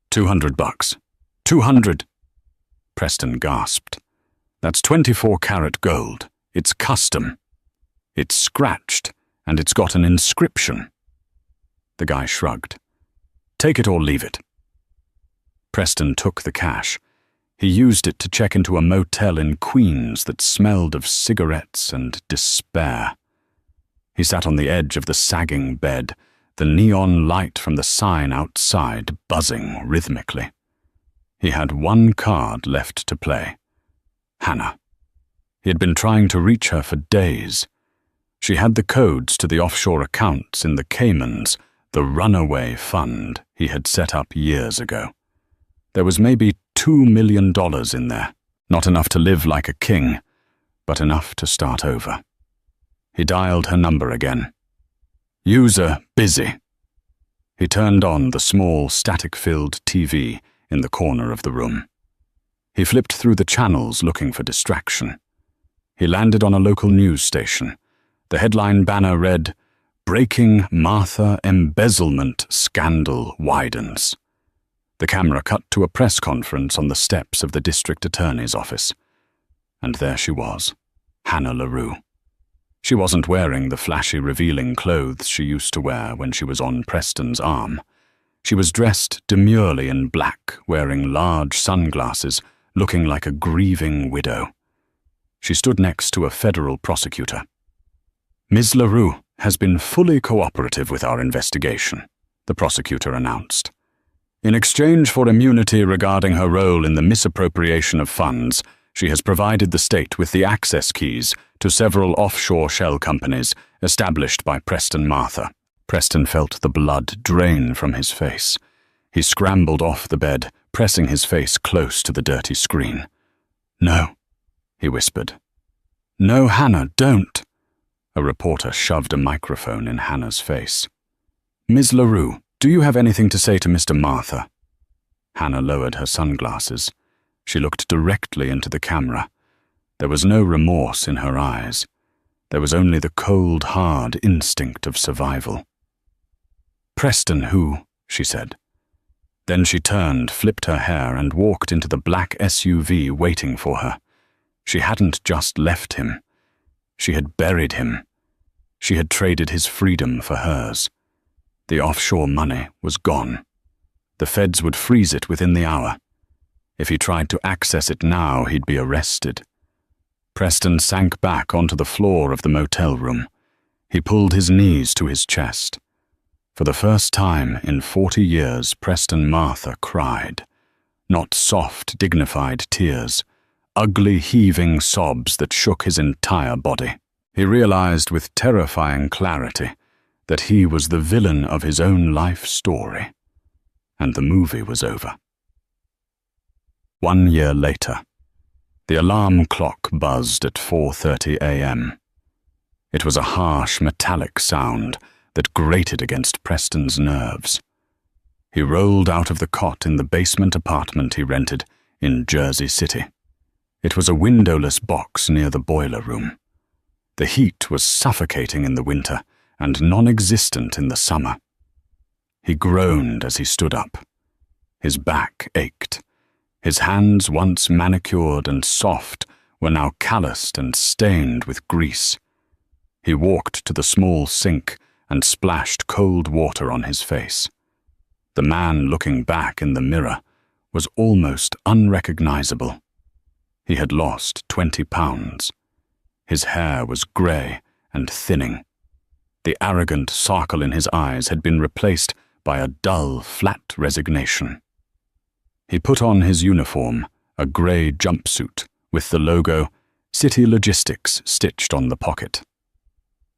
$200. 200. Preston gasped. "That's 24-karat gold. It's custom. It's scratched, and it's got an inscription." The guy shrugged. "Take it or leave it." Preston took the cash. He used it to check into a motel in Queens that smelled of cigarettes and despair. He sat on the edge of the sagging bed, the neon light from the sign outside buzzing rhythmically. He had 1 card left to play. Hannah. He had been trying to reach her for days. She had the codes to the offshore accounts in the Caymans, the runaway fund he had set up years ago. There was maybe $2 million in there, not enough to live like a king, but enough to start over. He dialed her number again. User busy. He turned on the small, static-filled TV in the corner of the room. He flipped through the channels looking for distraction. He landed on a local news station. The headline banner read, "Breaking Martha Embezzlement Scandal Widens." The camera cut to a press conference on the steps of the district attorney's office. And there she was, Hannah LaRue. She wasn't wearing the flashy, revealing clothes she used to wear when she was on Preston's arm. She was dressed demurely in black, wearing large sunglasses, looking like a grieving widow. She stood next to a federal prosecutor. "Ms. LaRue has been fully cooperative with our investigation," the prosecutor announced. "In exchange for immunity regarding her role in the misappropriation of funds, she has provided the state with the access keys to several offshore shell companies established by Preston Martha." Preston felt the blood drain from his face. He scrambled off the bed, pressing his face close to the dirty screen. "No," he whispered. "No, Hannah, don't." A reporter shoved a microphone in Hannah's face. "Ms. LaRue, do you have anything to say to Mr. Martha?" Hannah lowered her sunglasses. She looked directly into the camera. There was no remorse in her eyes. There was only the cold, hard instinct of survival. "Preston who?" she said. Then she turned, flipped her hair, and walked into the black SUV waiting for her. She hadn't just left him. She had buried him. She had traded his freedom for hers. The offshore money was gone. The feds would freeze it within the hour. If he tried to access it now, he'd be arrested. Preston sank back onto the floor of the motel room. He pulled his knees to his chest. For the first time in 40 years, Preston Martha cried. Not soft, dignified tears. Ugly, heaving sobs that shook his entire body. He realized with terrifying clarity that he was the villain of his own life story. And the movie was over. 1 year later, the alarm clock buzzed at 4:30 a.m. It was a harsh, metallic sound that grated against Preston's nerves. He rolled out of the cot in the basement apartment he rented in Jersey City. It was a windowless box near the boiler room. The heat was suffocating in the winter and non-existent in the summer. He groaned as he stood up. His back ached. His hands, once manicured and soft, were now calloused and stained with grease. He walked to the small sink and splashed cold water on his face. The man looking back in the mirror was almost unrecognizable. He had lost 20 pounds. His hair was grey and thinning. The arrogant circle in his eyes had been replaced by a dull, flat resignation. He put on his uniform, a grey jumpsuit with the logo City Logistics stitched on the pocket.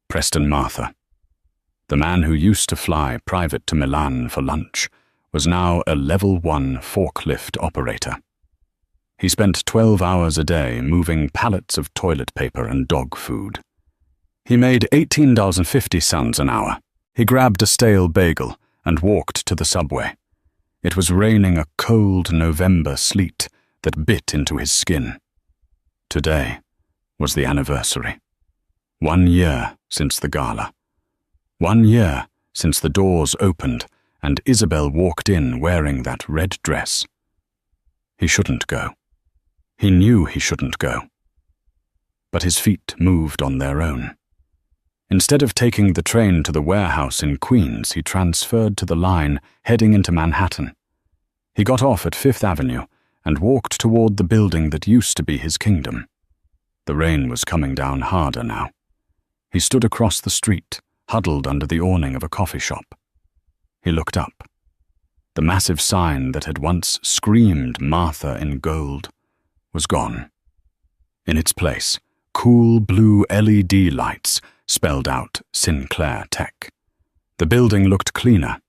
Preston Martha. The man who used to fly private to Milan for lunch was now a level 1 forklift operator. He spent 12 hours a day moving pallets of toilet paper and dog food. He made $18.50 an hour. He grabbed a stale bagel and walked to the subway. It was raining a cold November sleet that bit into his skin. Today was the anniversary. 1 year since the gala. 1 year since the doors opened and Isabel walked in wearing that red dress. He shouldn't go. He knew he shouldn't go. But his feet moved on their own. Instead of taking the train to the warehouse in Queens, he transferred to the line heading into Manhattan. He got off at Fifth Avenue and walked toward the building that used to be his kingdom. The rain was coming down harder now. He stood across the street, huddled under the awning of a coffee shop. He looked up. The massive sign that had once screamed Martha in gold was gone. In its place Cool blue LED lights spelled out Sinclair Tech. The building looked cleaner,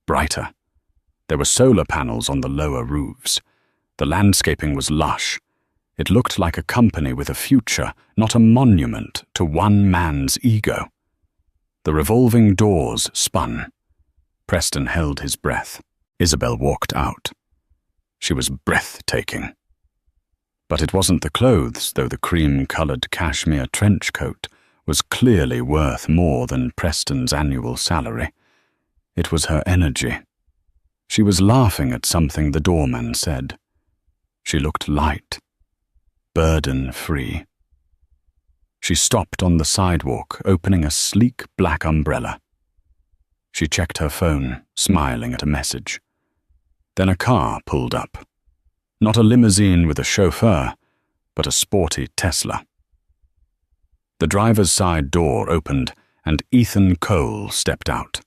brighter. There were solar panels on the lower roofs. The landscaping was lush. It looked like a company with a future, not a monument to one man's ego. The revolving doors spun. Preston held his breath. Isabel walked out. She was breathtaking. But it wasn't the clothes, though the cream-colored cashmere trench coat was clearly worth more than Preston's annual salary. It was her energy. She was laughing at something the doorman said. She looked light, burden-free. She stopped on the sidewalk, opening a sleek black umbrella. She checked her phone, smiling at a message. Then a car pulled up. Not a limousine with a chauffeur, but a sporty Tesla. The driver's side door opened, and Ethan Cole stepped out.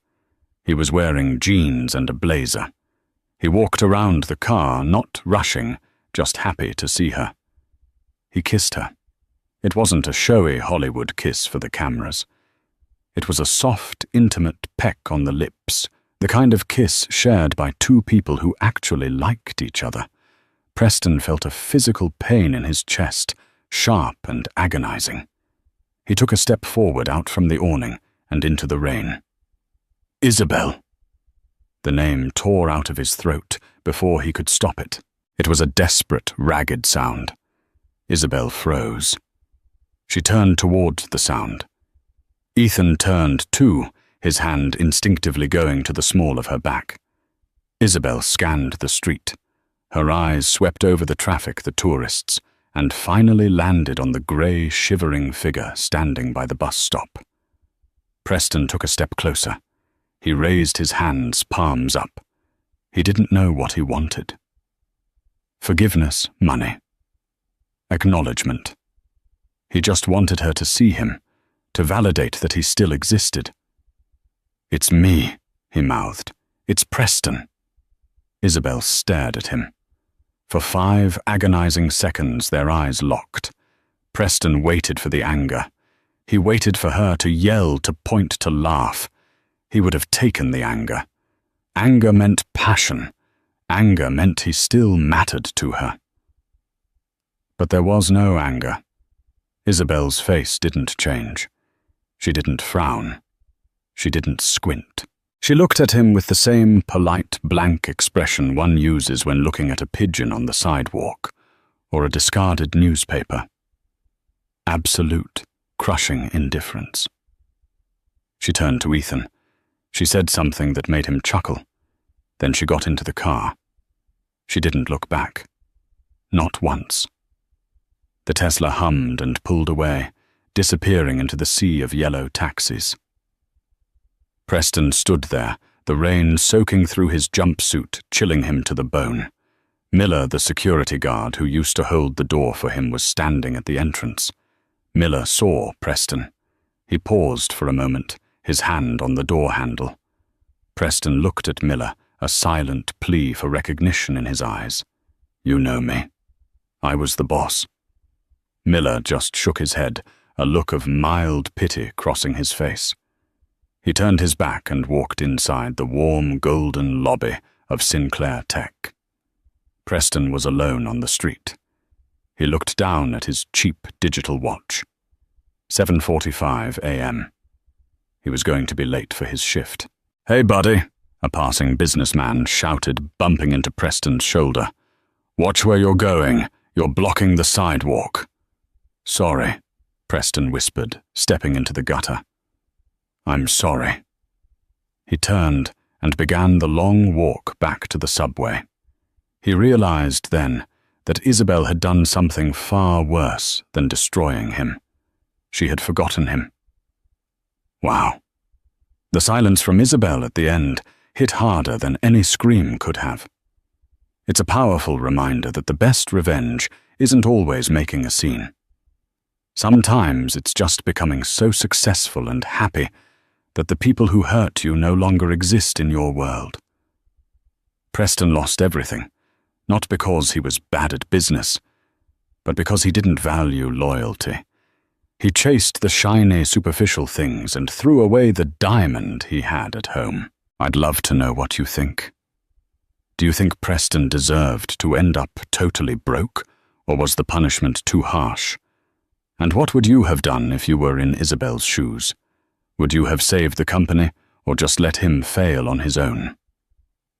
He was wearing jeans and a blazer. He walked around the car, not rushing, just happy to see her. He kissed her. It wasn't a showy Hollywood kiss for the cameras. It was a soft, intimate peck on the lips, the kind of kiss shared by two people who actually liked each other. Preston felt a physical pain in his chest, sharp and agonizing. He took a step forward out from the awning and into the rain. Isabel! The name tore out of his throat before he could stop it. It was a desperate, ragged sound. Isabel froze. She turned towards the sound. Ethan turned too, his hand instinctively going to the small of her back. Isabel scanned the street. Her eyes swept over the traffic, the tourists, and finally landed on the grey, shivering figure standing by the bus stop. Preston took a step closer. He raised his hands, palms up. He didn't know what he wanted. Forgiveness, money. Acknowledgement. He just wanted her to see him, to validate that he still existed. "It's me," he mouthed. "It's Preston." Isabel stared at him. For 5 agonizing seconds their eyes locked. Preston waited for the anger. He waited for her to yell, to point, to laugh. He would have taken the anger. Anger meant passion. Anger meant he still mattered to her. But there was no anger. Isabel's face didn't change. She didn't frown. She didn't squint. She looked at him with the same polite, blank expression one uses when looking at a pigeon on the sidewalk, or a discarded newspaper. Absolute, crushing indifference. She turned to Ethan. She said something that made him chuckle. Then she got into the car. She didn't look back. Not once. The Tesla hummed and pulled away, disappearing into the sea of yellow taxis. Preston stood there, the rain soaking through his jumpsuit, chilling him to the bone. Miller, the security guard who used to hold the door for him, was standing at the entrance. Miller saw Preston. He paused for a moment, his hand on the door handle. Preston looked at Miller, a silent plea for recognition in his eyes. "You know me. I was the boss." Miller just shook his head, a look of mild pity crossing his face. He turned his back and walked inside the warm, golden lobby of Sinclair Tech. Preston was alone on the street. He looked down at his cheap digital watch. 7:45 a.m. He was going to be late for his shift. "Hey, buddy," a passing businessman shouted, bumping into Preston's shoulder. "Watch where you're going. You're blocking the sidewalk." "Sorry," Preston whispered, stepping into the gutter. "I'm sorry." He turned and began the long walk back to the subway. He realized then that Isabel had done something far worse than destroying him. She had forgotten him. Wow. The silence from Isabel at the end hit harder than any scream could have. It's a powerful reminder that the best revenge isn't always making a scene. Sometimes it's just becoming so successful and happy that the people who hurt you no longer exist in your world. Preston lost everything, not because he was bad at business, but because he didn't value loyalty. He chased the shiny, superficial things and threw away the diamond he had at home. I'd love to know what you think. Do you think Preston deserved to end up totally broke, or was the punishment too harsh? And what would you have done if you were in Isabel's shoes? Would you have saved the company, or just let him fail on his own?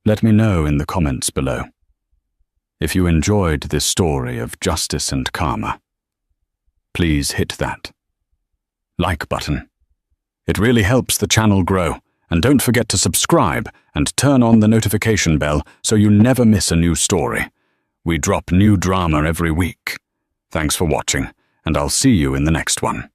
Let me know in the comments below. If you enjoyed this story of justice and karma, please hit that like button. It really helps the channel grow, and don't forget to subscribe and turn on the notification bell so you never miss a new story. We drop new drama every week. Thanks for watching, and I'll see you in the next one.